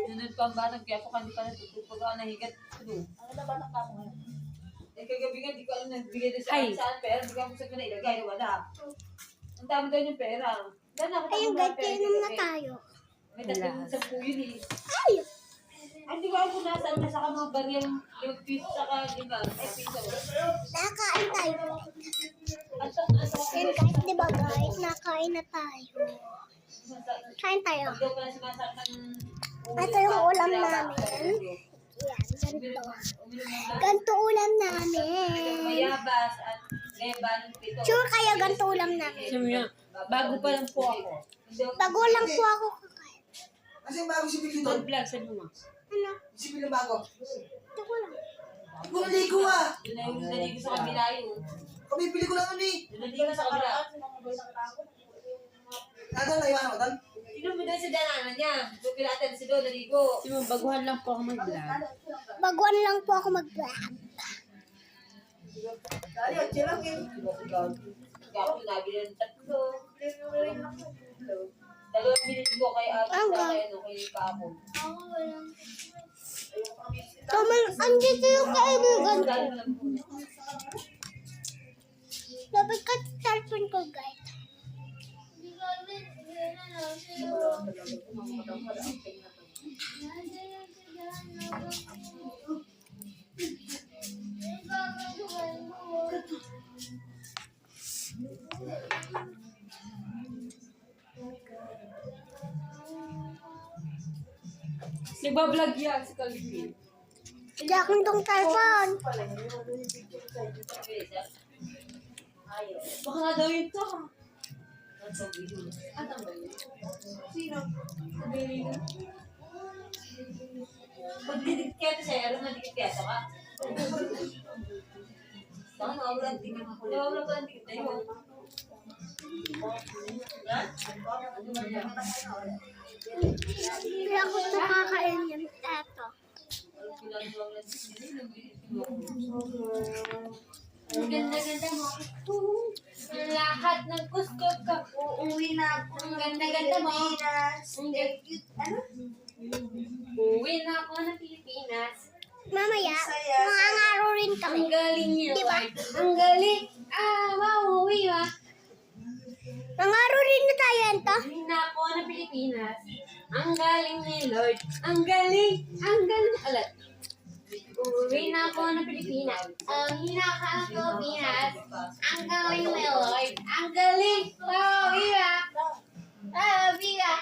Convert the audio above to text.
Sunod pa ang batang kaya ako hindi pa natutupag ako nahigat. Ano na ba ng kamo ngayon? Eh kagabi nga, di ko alam nagbigay din sa akin saan pera. Di ko alam saan ko na ilagay. Wala. Ang dami daw yung pera. Dahil nakita Ayun, ko guys, mga pera kainom na kagabi. tayo. May dating sa yun eh. Ay! Ay, di ko alam kung nasaan na saka mga barya yung piso saka, di ba? Eh, piso. Nakain tayo. At sa Yan guys, di ba guys? Nakain na tayo. Kain tayo. Pag daw pala sumasaktan Ito yung ulam namin. Yan, ganito. Ganito ulam namin. Mayabas at leban pito. Sure kayo ganito ulam namin. Sabi niya, bago pa lang po ako. Bago lang po ako kakain. Kasi yung bago si Bill doon. Mag-vlog, sabi mo. Ano? Si Bill yung bago. Ito ko lang. Bumaligo ah! Doon na yung naligo sa kabila yun. Kabibili ko lang nun eh. Doon naligo sa kabila. Nadal, naiwanan mo doon? Sino mo doon sa dananan niya? Doon natin si doon naligo. Kasi mo, baguhan lang po ako mag-vlog. Baguan lang po ako mag-vlog. Dali, ang chilang yun. Kapag nabili ng tatlo. Dalawang minute ko kay Ate sa kay Kapo. Kamal, andito yung kaibigan ko. Dapat ka cellphone ko guys. Nagbablog yan si Calvin. Hindi akong tong cellphone. Baka nga daw yun to. Sino? Magdidikit kaya siya, alam na dikit kaya ka? Saka nawawalan tingin ako. Nawawalan ko lang tingin tayo. Ha? Hindi ako ito kakain yan. Eto. Ang ganda-ganda mo. Lahat ng gusto ka. Uuwi na ako. Ang ganda-ganda mo. Thank you. Ano? Uwi na ako ng Pilipinas. Mamaya, mangangaro rin kami. Ang galing niya. Di ba? Ang galing. Mauwi ba? Mangaro rin na tayo ito. Uwi na ako ng Pilipinas. Ang galing ni Lord. Ang galing. Ang galing. Alat. Uwi na ako ng Pilipinas. Ang hinaka ng Pilipinas. Ang galing ni Lord. Ang galing. Mauwi ba? Mauwi ba?